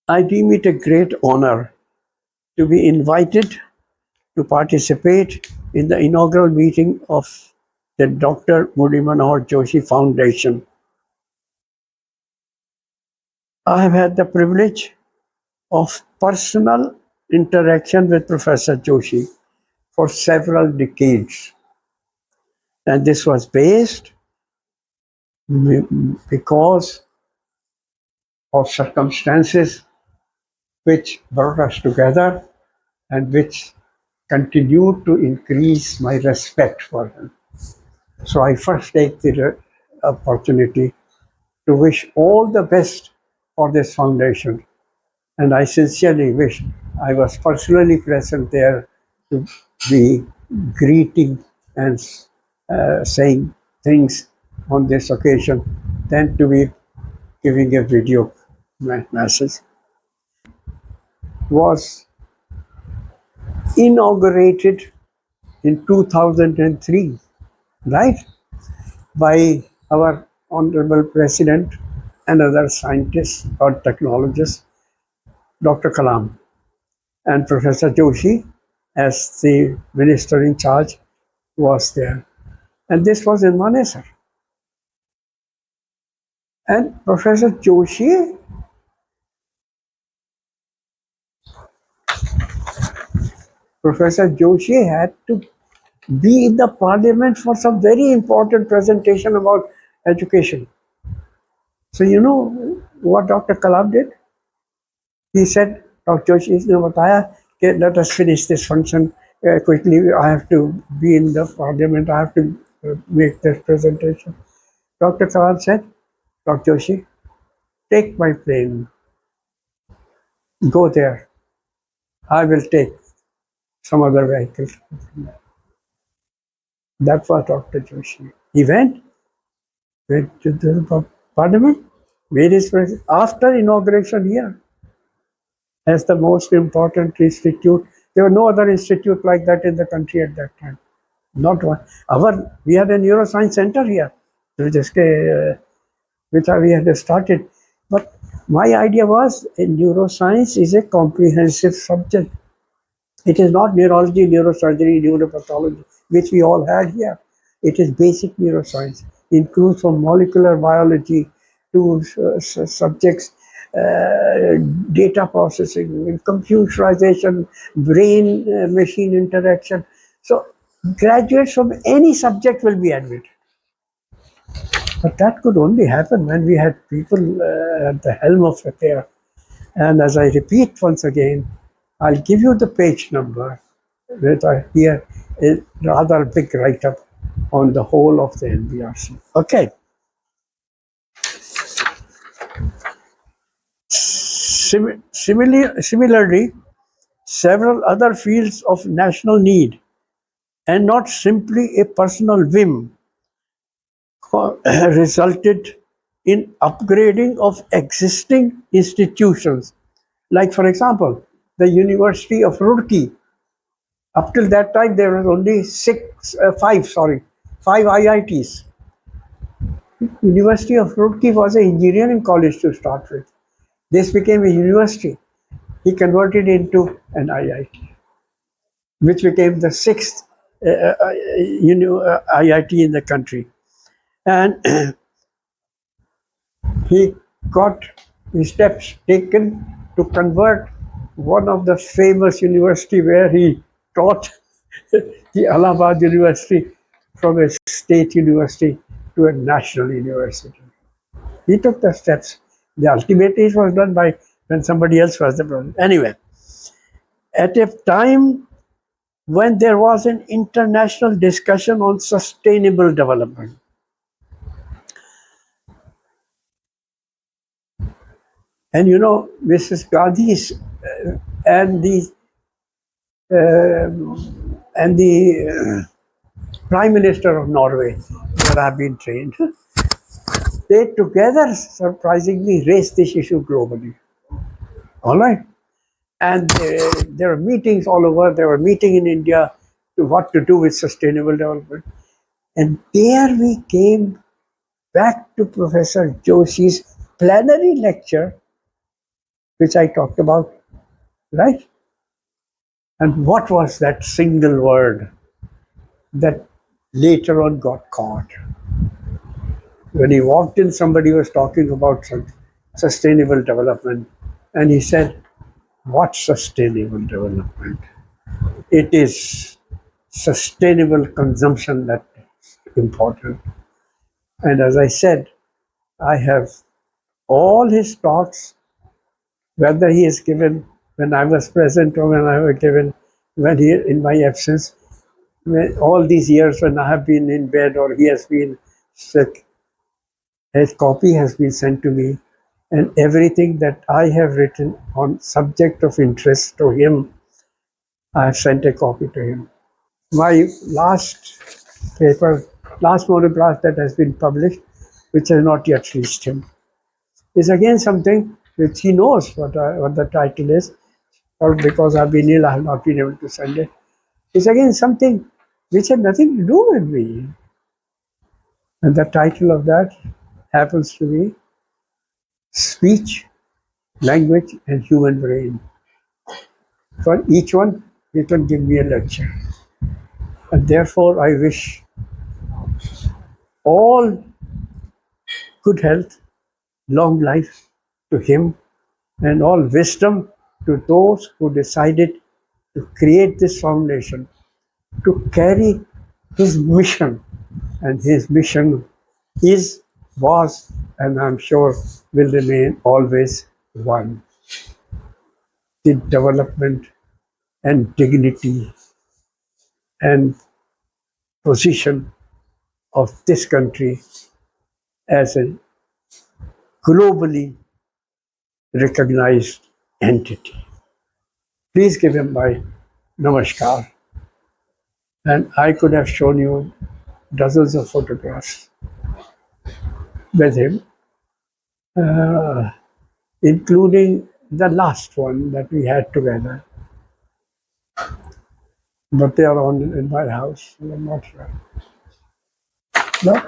I deem it a great honor to be invited to participate in the inaugural meeting of the Dr. Murli Manohar Joshi Foundation. I have had the privilege of personal interaction with Professor Joshi for several decades. And this was based because of circumstances which brought us together and which continued to increase my respect for him. So I first take the opportunity to wish all the best for this foundation. And I sincerely wish I was personally present there to be greeting and saying things on this occasion than to be giving a video message. Was inaugurated in 2003, right, by our Honorable President and other scientists or technologists, Dr. Kalam, and Professor Joshi, as the minister in charge, was there. And this was in Manesar. And Professor Joshi had to be in the parliament for some very important presentation about education. So you know what Dr. Kalam did? He said, Dr. Joshi ne bataya, okay, let us finish this function quickly. I have to be in the parliament. I have to make this presentation. Dr. Kalam said, Dr. Joshi, take my plane. Go there. I will take some other vehicle. That was Dr. Joshi. He went to the parliament, made his presentation after inauguration here as the most important institute. There were no other institute like that in the country at that time. Not one. We had a neuroscience center here, which we had started. But my idea was neuroscience is a comprehensive subject. It is not neurology, neurosurgery, neuropathology, which we all had here. It is basic neuroscience. It includes from molecular biology to subjects, data processing, computerization, brain-machine interaction. So graduates from any subject will be admitted. But that could only happen when we had people at the helm of affairs. And as I repeat once again, I'll give you the page number that here is rather big write-up on the whole of the NBRC. Okay. Similarly, several other fields of national need and not simply a personal whim resulted in upgrading of existing institutions. Like, for example, the University of Roorkee. Up till that time, there were only five IITs. University of Roorkee was an engineering college to start with. This became a university. He converted into an IIT, which became the sixth IIT in the country. And he got steps taken to convert one of the famous university where he taught, the Allahabad University, from a state university to a national university. He took the steps. The ultimately it was done by when somebody else was the president. Anyway, at a time when there was an international discussion on sustainable development, and you know, Mrs. Gandhi's and the Prime Minister of Norway, where I've been trained, they together surprisingly raised this issue globally. All right. And there were meetings all over. They were meeting in India to what to do with sustainable development. And there we came back to Professor Joshi's plenary lecture which I talked about, right? And what was that single word that later on got caught? When he walked in, somebody was talking about sustainable development, and he said, "What sustainable development? It is sustainable consumption that is important." And as I said, I have all his talks, whether he is given when I was present or when I was given when he in my absence, all these years when I have been in bed or he has been sick, his copy has been sent to me, and everything that I have written on subject of interest to him, I have sent a copy to him. My last paper, last monograph that has been published, which has not yet reached him, is again something which he knows what the title is, or because I've been ill, I have not been able to send it. It's again something which had nothing to do with me. And the title of that happens to be Speech, Language, and Human Brain. For each one, you can give me a lecture. And therefore, I wish all good health, long life to him, and all wisdom to those who decided to create this foundation to carry his mission. And his mission is, was, and I'm sure will remain always one: the development and dignity and position of this country as a globally recognized entity. Please give him my namaskar. And I could have shown you dozens of photographs with him, uh, including the last one that we had together. But they are on in my house. I'm not sure. No?